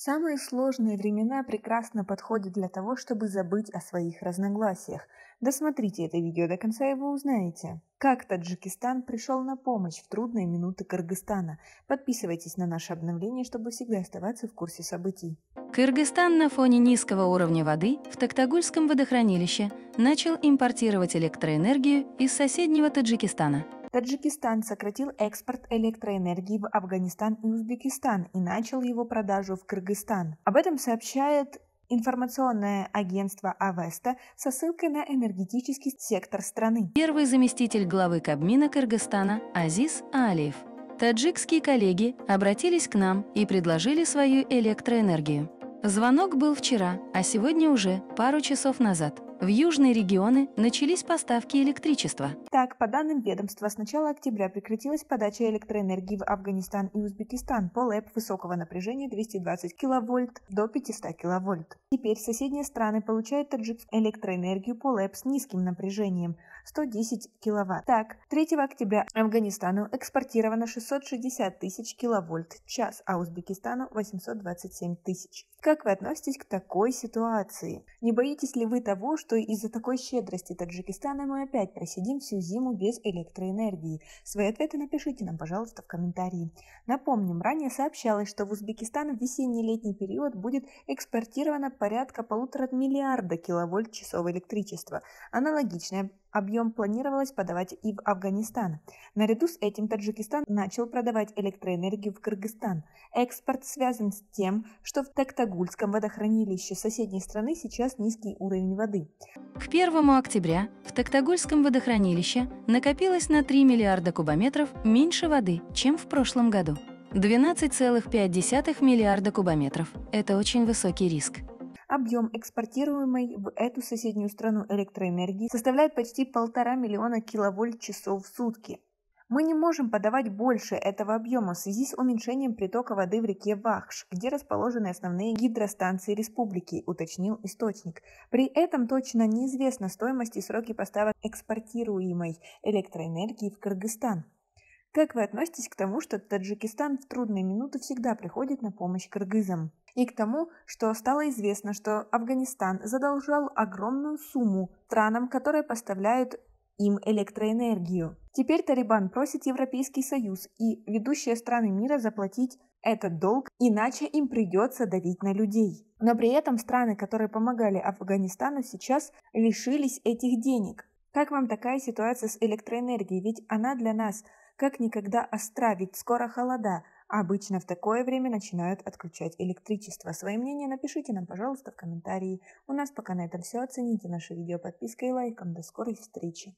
Самые сложные времена прекрасно подходят для того, чтобы забыть о своих разногласиях. Досмотрите это видео до конца, и вы узнаете, как Таджикистан пришел на помощь в трудные минуты Кыргызстана. Подписывайтесь на наши обновления, чтобы всегда оставаться в курсе событий. Кыргызстан на фоне низкого уровня воды в Токтагульском водохранилище начал импортировать электроэнергию из соседнего Таджикистана. Таджикистан сократил экспорт электроэнергии в Афганистан и Узбекистан и начал его продажу в Кыргызстан. Об этом сообщает информационное агентство Авеста со ссылкой на энергетический сектор страны. Первый заместитель главы Кабмина Кыргызстана Азиз Алиев. Таджикские коллеги обратились к нам и предложили свою электроэнергию. Звонок был вчера, а сегодня уже пару часов назад. В южные регионы начались поставки электричества. Так, по данным ведомства, с начала октября прекратилась подача электроэнергии в Афганистан и Узбекистан по ЛЭП высокого напряжения 220 кВт до 500 кВт. Теперь соседние страны получают таджикскую электроэнергию по ЛЭП с низким напряжением 110 кВт. Так, 3 октября Афганистану экспортировано 660 тысяч кВт-час, а Узбекистану 827 тысяч. Как вы относитесь к такой ситуации? Не боитесь ли вы того, что из-за такой щедрости Таджикистана мы опять просидим всю зиму без электроэнергии? Свои ответы напишите нам, пожалуйста, в комментарии. Напомним, ранее сообщалось, что в Узбекистан в весенне-летний период будет экспортировано порядка 1,5 миллиарда киловольт-часов электричества. Аналогичный объем планировалось подавать и в Афганистан. Наряду с этим Таджикистан начал продавать электроэнергию в Кыргызстан. Экспорт связан с тем, что в Токтагульском водохранилище соседней страны сейчас низкий уровень воды. К 1 октября в Токтагульском водохранилище накопилось на 3 миллиарда кубометров меньше воды, чем в прошлом году. 12,5 миллиарда кубометров – это очень высокий риск. Объем экспортируемой в эту соседнюю страну электроэнергии составляет почти 1,5 миллиона киловольт-часов в сутки. Мы не можем подавать больше этого объема в связи с уменьшением притока воды в реке Вахш, где расположены основные гидростанции республики, уточнил источник. При этом точно неизвестна стоимость и сроки поставок экспортируемой электроэнергии в Кыргызстан. Как вы относитесь к тому, что Таджикистан в трудные минуты всегда приходит на помощь кыргызам? И к тому, что стало известно, что Афганистан задолжал огромную сумму странам, которые поставляют им электроэнергию. Теперь Талибан просит Европейский Союз и ведущие страны мира заплатить этот долг, иначе им придется давить на людей. Но при этом страны, которые помогали Афганистану, сейчас лишились этих денег. Как вам такая ситуация с электроэнергией? Ведь она для нас как никогда остра, ведь скоро холода. А обычно в такое время начинают отключать электричество. Свои мнения напишите нам, пожалуйста, в комментарии. У нас пока на этом все. Оцените наше видео подпиской и лайком. До скорой встречи.